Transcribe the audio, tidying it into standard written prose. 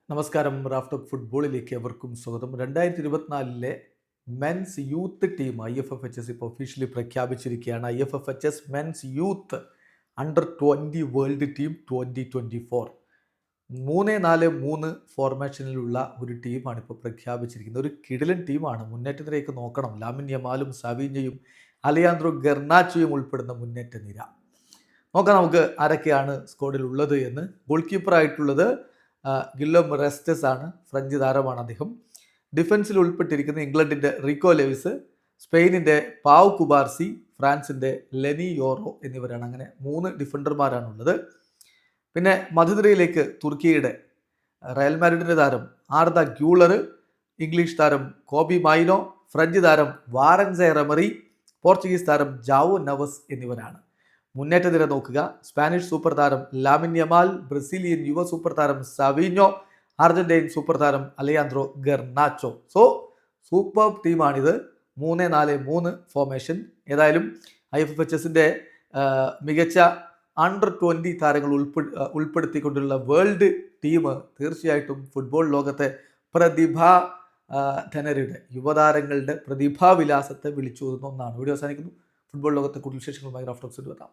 നമസ്കാരം. Raf talk ഫുട്ബോളിലേക്ക് എവർക്കും സ്വാഗതം. 2024 മെൻസ് യൂത്ത് ടീം IFFHS ഇപ്പോൾ ഒഫീഷ്യലി പ്രഖ്യാപിച്ചിരിക്കുകയാണ്. IFFHS men's youth under 20 world team 2024 3-4-3 ഫോർമേഷനിലുള്ള ഒരു ടീമാണ് ഇപ്പോൾ പ്രഖ്യാപിച്ചിരിക്കുന്നത്. ഒരു കിടിലൻ ടീമാണ്. മുന്നേറ്റത്തിലേക്ക് നോക്കണം. ലാമിൻ യമാലും സാവിഞ്ഞയും അലിയാൻഡ്രോ ഗർനാച്ചോയും ഉൾപ്പെടുന്ന മുന്നേറ്റ നിര. നോക്കാം നമുക്ക് ആരൊക്കെയാണ് സ്ക്വാഡിൽ ഉള്ളത് എന്ന്. ഗോൾ കീപ്പറായിട്ടുള്ളത് ഗില്ലോ റെസ്റ്റസ് ആണ്. ഫ്രഞ്ച് താരമാണ് അദ്ദേഹം. ഡിഫൻസിൽ ഉൾപ്പെട്ടിരിക്കുന്ന ഇംഗ്ലണ്ടിൻ്റെ റിക്കോ ലെവിസ്, സ്പെയിനിൻ്റെ പാവ് കുബാർസി, ഫ്രാൻസിൻ്റെ ലെനി യോറോ എന്നിവരാണ്. അങ്ങനെ 3 ഡിഫൻഡർമാരാണുള്ളത്. പിന്നെ മധ്യനിരയിലേക്ക് തുർക്കിയുടെ റയൽ മാഡ്രിഡിൻ്റെ താരം ആർദ ഗ്യൂളർ, ഇംഗ്ലീഷ് താരം കോബി മൈനോ, ഫ്രഞ്ച് താരം വാറൻസെ റെമറി, പോർച്ചുഗീസ് താരം ജാവോ നവസ് എന്നിവരാണ്. മുന്നേറ്റ നിര നോക്കുക. സ്പാനിഷ് സൂപ്പർ താരം ലാമിൻ യമാൽ, ബ്രസീലിയൻ യുവ സൂപ്പർ താരം സാവിഞ്ഞോ, അർജന്റീൻ സൂപ്പർ താരം അലിയാൻഡ്രോ ഗർനാച്ചോ. സോ സൂപ്പർ ടീമാണിത്. 3-4-3 ഫോർമേഷൻ. ഏതായാലും IFFHSന്റെ മികച്ച അണ്ടർ 20 താരങ്ങൾ ഉൾപ്പെടുത്തിക്കൊണ്ടുള്ള വേൾഡ് ടീം തീർച്ചയായിട്ടും ഫുട്ബോൾ ലോകത്തെ ധനരുടെ യുവതാരങ്ങളുടെ പ്രതിഭാവിലാസത്തെ വിളിച്ചോതുന്ന ഒന്നാണ്. വീഡിയോ അവസാനിക്കുന്നു. ഫുട്ബോൾ ലോകത്തെ കൂടുതൽ വിശേഷങ്ങളുമായി റാഫ് ടോക്സ് എത്താം.